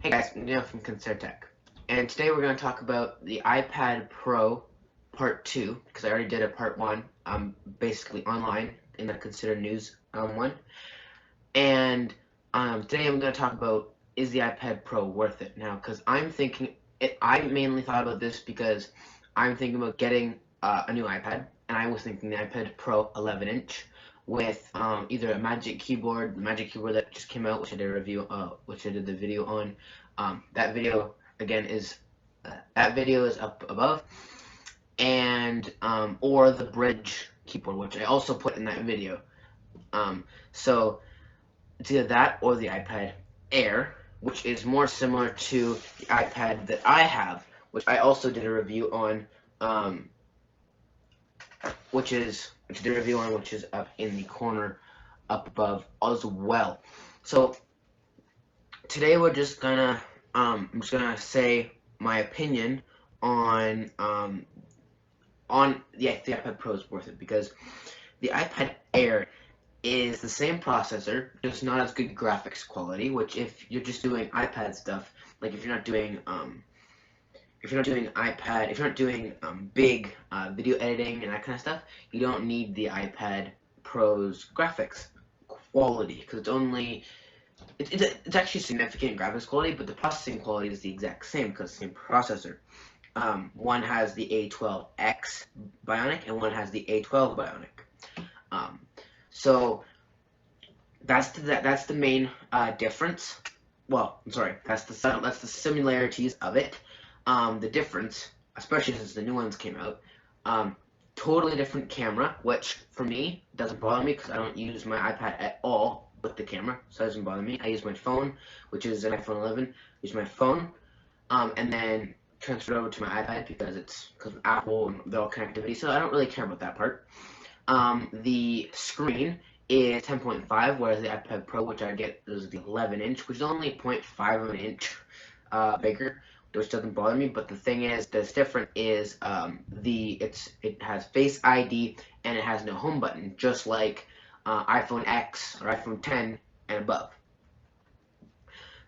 Hey guys, I'm Neil from ConcertTech, and today we're going to talk about the iPad Pro Part 2, because I already did a Part 1, basically online, in the Consider News one, and today I'm going to talk about, is the iPad Pro worth it now, because I'm thinking, I mainly thought about this because I'm thinking about getting a new iPad, and I was thinking the iPad Pro 11-inch, with either a Magic Keyboard, the Magic Keyboard that just came out, which I did a review, which I did the video on. That video again is up above, and or the Bridge keyboard, which I also put in that video. So it's either that or the iPad Air, which is more similar to the iPad that I have, which I also did a review on. Which is up in the corner up above as well. So today we're just gonna I'm just gonna say my opinion on the iPad Pro is worth it, because the iPad Air is the same processor, just not as good graphics quality, which if you're just doing iPad stuff, like if you're not doing big video editing and that kind of stuff, you don't need the iPad Pro's graphics quality, because it's actually significant graphics quality, but the processing quality is the exact same because it's the same processor. One has the A12X Bionic and one has the A12 Bionic. So that's the main difference. Well, I'm sorry, that's the similarities of it. The difference, especially since the new ones came out, totally different camera, which for me doesn't bother me because I don't use my iPad at all with the camera, so it doesn't bother me. I use my phone, which is an iPhone 11. Use my phone, and then transfer it over to my iPad because of Apple and they're all connectivity, so I don't really care about that part. The screen is 10.5, whereas the iPad Pro, which I get, is the 11-inch, which is only 0.5 of an inch bigger, which doesn't bother me. But the thing is, that's different is it has Face ID and it has no home button, just like iPhone X or iPhone 10 and above.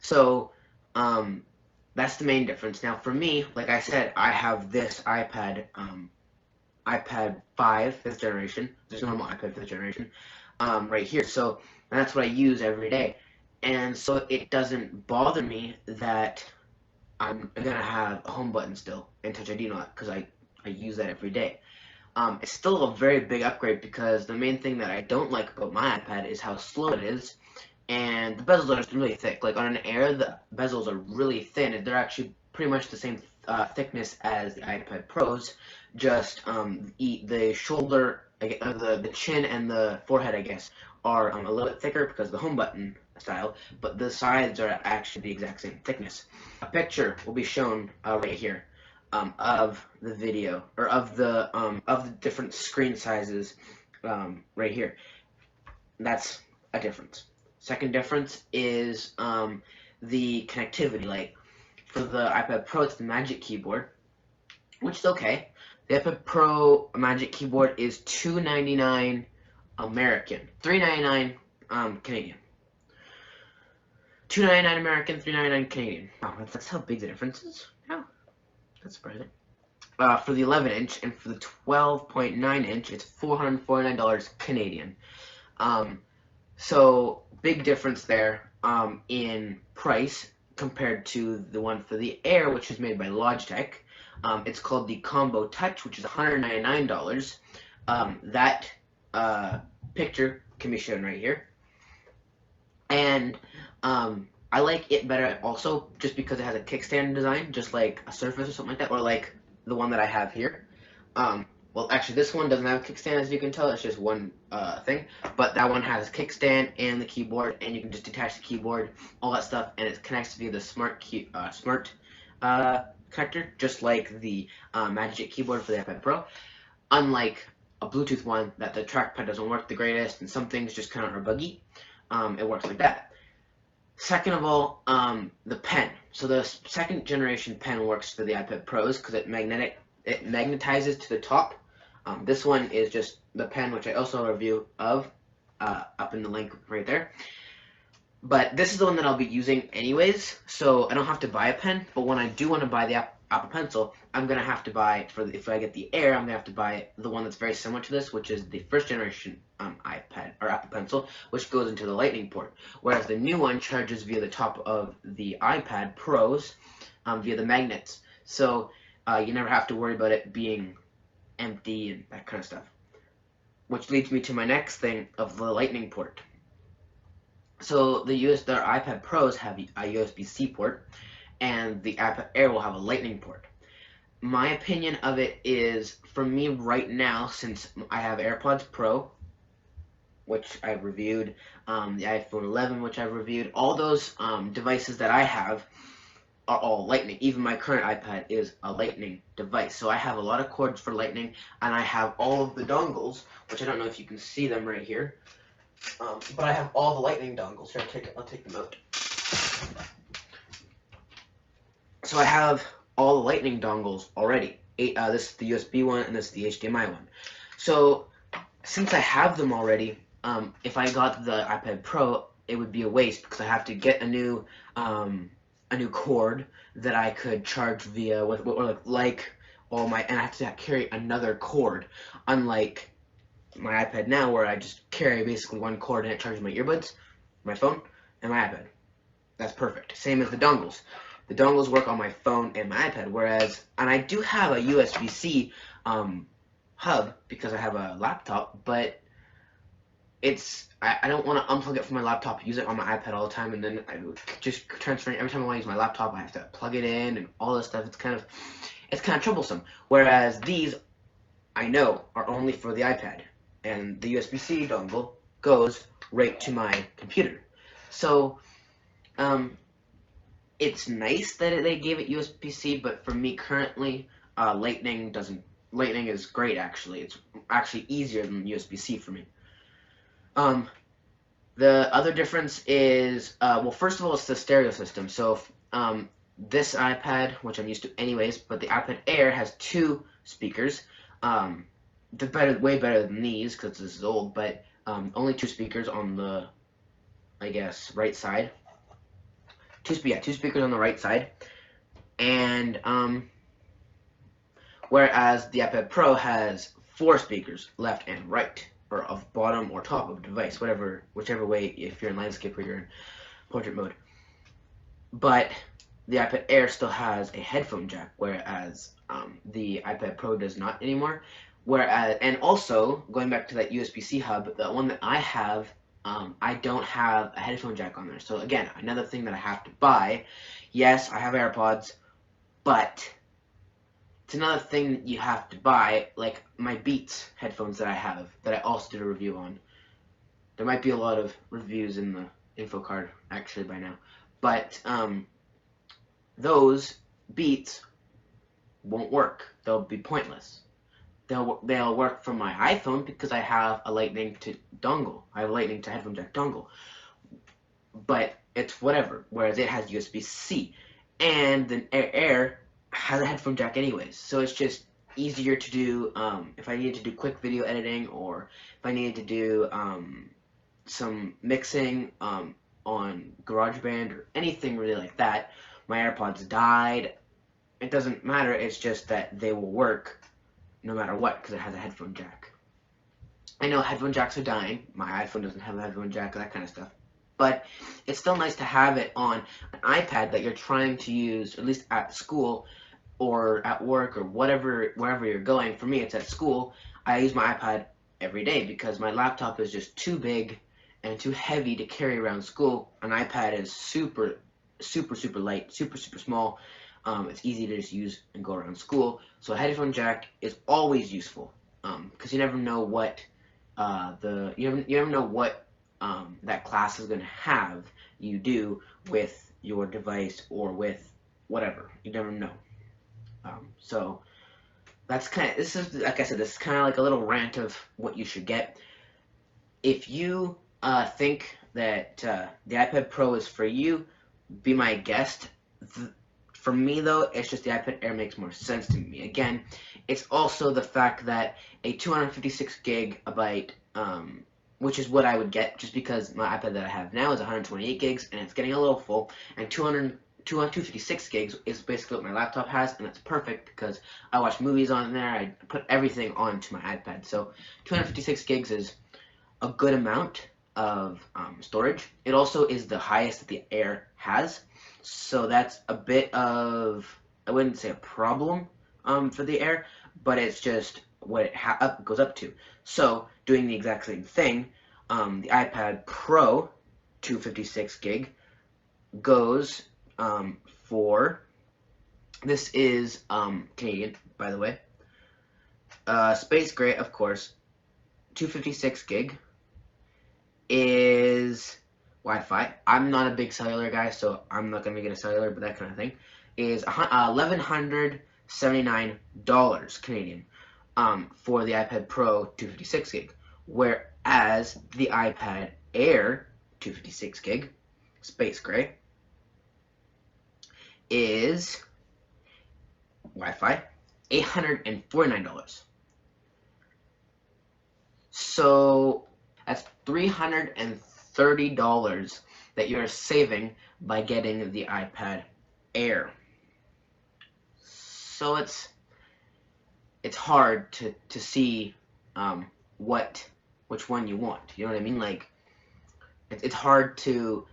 So that's the main difference. Now for me, like I said, I have this iPad 5 5th generation, just normal iPad 5th generation, right here. So that's what I use every day, and so it doesn't bother me that I'm gonna have a home button still and Touch ID and all that, because I use that every day. It's still a very big upgrade, because the main thing that I don't like about my iPad is how slow it is, and the bezels are really thick. Like on an Air, the bezels are really thin, and they're actually pretty much the same thickness as the iPad Pros, just the shoulder, the chin and the forehead, I guess, are a little bit thicker because of the home button style, but the sides are actually the exact same thickness. A picture will be shown right here of the video, or of the different screen sizes right here. That's a difference. Second difference is the connectivity. Like for the iPad Pro, it's the Magic Keyboard, which is okay. The iPad Pro Magic Keyboard is $299 American, $399 Canadian. $299 American, $399 Canadian. Wow, that's how big the difference is. Yeah, that's surprising. For the 11-inch and for the 12.9-inch, it's $449 Canadian. So big difference there in price compared to the one for the Air, which is made by Logitech. It's called the Combo Touch, which is $199. That picture can be shown right here. And I like it better also just because it has a kickstand design, just like a Surface or something like that, or like the one that I have here. Well, actually, this one doesn't have a kickstand, as you can tell. It's just one thing. But that one has a kickstand and the keyboard, and you can just detach the keyboard, all that stuff, and it connects via the smart connector, just like the Magic Keyboard for the iPad Pro. Unlike a Bluetooth one, that the trackpad doesn't work the greatest, and some things just kind of are buggy. It works like that. Second of all, the pen. So the second generation pen works for the iPad Pros because it magnetizes to the top. This one is just the pen, which I also have a review of up in the link right there. But this is the one that I'll be using anyways, so I don't have to buy a pen. But when I do want to buy the Apple Pencil, I'm gonna have to buy if I get the Air, I'm gonna have to buy the one that's very similar to this, which is the first generation iPad or Apple Pencil, which goes into the Lightning port. Whereas the new one charges via the top of the iPad Pros via the magnets. So you never have to worry about it being empty and that kind of stuff. Which leads me to my next thing of the Lightning port. So the iPad Pros have a USB-C port, and the iPad Air will have a Lightning port. My opinion of it is, for me right now, since I have AirPods Pro, which I've reviewed, the iPhone 11, which I've reviewed, all those devices that I have are all Lightning. Even my current iPad is a Lightning device. So I have a lot of cords for Lightning, and I have all of the dongles, which I don't know if you can see them right here. But I have all the Lightning dongles. Here, I'll take them out. So I have all the Lightning dongles already. This is the USB one, and this is the HDMI one. So since I have them already, if I got the iPad Pro, it would be a waste because I have to get a new cord that I could charge via like all my, and I have to carry another cord, unlike my iPad now, where I just carry basically one cord and it charges my earbuds, my phone, and my iPad. That's perfect. Same as the dongles. The dongles work on my phone and my iPad, and I do have a USB-C hub because I have a laptop, but I don't want to unplug it from my laptop, use it on my iPad all the time, and then I just transferring every time I want to use my laptop, I have to plug it in and all this stuff. It's kind of troublesome. Whereas these, I know, are only for the iPad, and the USB-C dongle goes right to my computer. So, it's nice that they gave it USB-C, but for me currently, Lightning is great actually. It's actually easier than USB-C for me. The other difference is, well, first of all, it's the stereo system. So, this iPad, which I'm used to anyways, but the iPad Air has two speakers. They're way better than these because this is old, but only two speakers on the, I guess, right side. Two speakers on the right side, and whereas the iPad Pro has four speakers, left and right, or of bottom or top of the device, whichever way, if you're in landscape or you're in portrait mode. But the iPad Air still has a headphone jack, whereas the iPad Pro does not anymore. And also, going back to that USB-C hub, the one that I have, I don't have a headphone jack on there. So again, another thing that I have to buy. Yes, I have AirPods, but it's another thing that you have to buy, like my Beats headphones that I have, that I also did a review on. There might be a lot of reviews in the info card, actually, by now. But those Beats won't work. They'll be pointless. They'll work from my iPhone because I have a Lightning to dongle. I have a Lightning to headphone jack dongle. But it's whatever. Whereas it has USB-C, and the Air has a headphone jack anyways. So it's just easier to do if I needed to do quick video editing, or if I needed to do some mixing on GarageBand or anything really like that. My AirPods died. It doesn't matter. It's just that they will work no matter what, because it has a headphone jack. I know headphone jacks are dying. My iPhone doesn't have a headphone jack, that kind of stuff. But it's still nice to have it on an iPad that you're trying to use, at least at school or at work or wherever you're going. For me, it's at school. I use my iPad every day because my laptop is just too big and too heavy to carry around school. An iPad is super light, super small. It's easy to just use and go around school. So a headphone jack is always useful because you never know what you never know what that class is going to have you do with your device or with whatever. You never know. So that's this is, like I said, this is kind of like a little rant of what you should get. If you think that the iPad Pro is for you, be my guest. For me, though, it's just the iPad Air makes more sense to me. Again, it's also the fact that a 256 gigabyte which is what I would get, just because my iPad that I have now is 128 gigs and it's getting a little full, and 256 gigs is basically what my laptop has, and that's perfect because I watch movies on there. I put everything onto my iPad, so 256 gigs is a good amount of storage. It also is the highest that the Air has, so that's a bit of, I wouldn't say a problem for the Air, but it's just what it goes up to. So doing the exact same thing, the iPad Pro 256 gig goes for, this is Canadian, by the way, space gray, of course, 256 gig is Wi-Fi. I'm not a big cellular guy, so I'm not gonna get a cellular, but that kind of thing is $1,179 Canadian for the iPad Pro 256 gig, whereas the iPad Air 256 gig space gray is Wi-Fi $849. So that's $330 that you're saving by getting the iPad Air. So it's hard to see which one you want. You know what I mean? Like it's hard to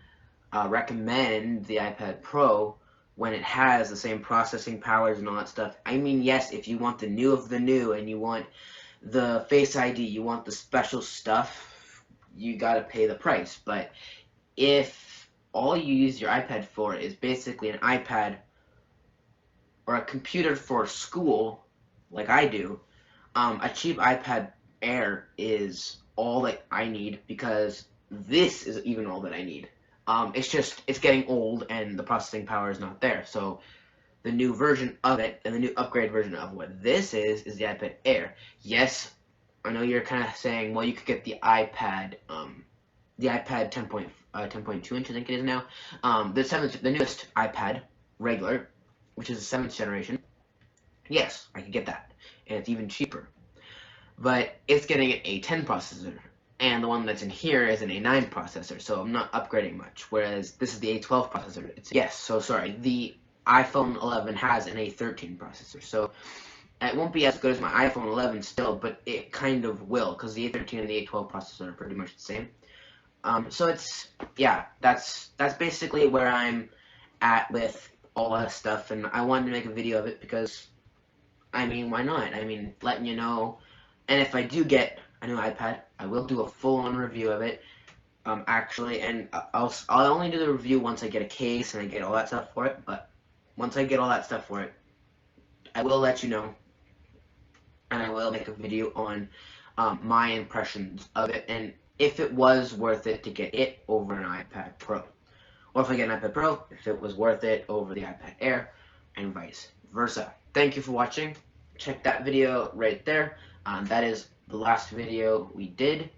recommend the iPad Pro when it has the same processing powers and all that stuff. I mean, yes, if you want the new of the new and you want the Face ID, you want the special stuff, you gotta pay the price. But if all you use your iPad for is basically an iPad or a computer for school, like I do, a cheap iPad Air is all that I need, because this is even all that I need. It's getting old and the processing power is not there. So the new version of it and the new upgrade version of what this is the iPad Air. Yes, I know you're kind of saying, well, you could get the iPad 10.2 inch, I think it is now. The newest iPad regular, which is the 7th generation. Yes, I could get that, and it's even cheaper. But it's getting an A10 processor, and the one that's in here is an A9 processor, so I'm not upgrading much. Whereas this is the A12 processor. The iPhone 11 has an A13 processor, so it won't be as good as my iPhone 11 still, but it kind of will, because the A13 and the A12 processor are pretty much the same. So that's basically where I'm at with all that stuff, and I wanted to make a video of it because, I mean, why not? I mean, letting you know. And if I do get a new iPad, I will do a full-on review of it, actually, and I'll only do the review once I get a case and I get all that stuff for it. But once I get all that stuff for it, I will let you know, and I will make a video on my impressions of it, and if it was worth it to get it over an iPad Pro, or if I get an iPad Pro, if it was worth it over the iPad Air, and vice versa. Thank you for watching. Check that video right there. That is the last video we did.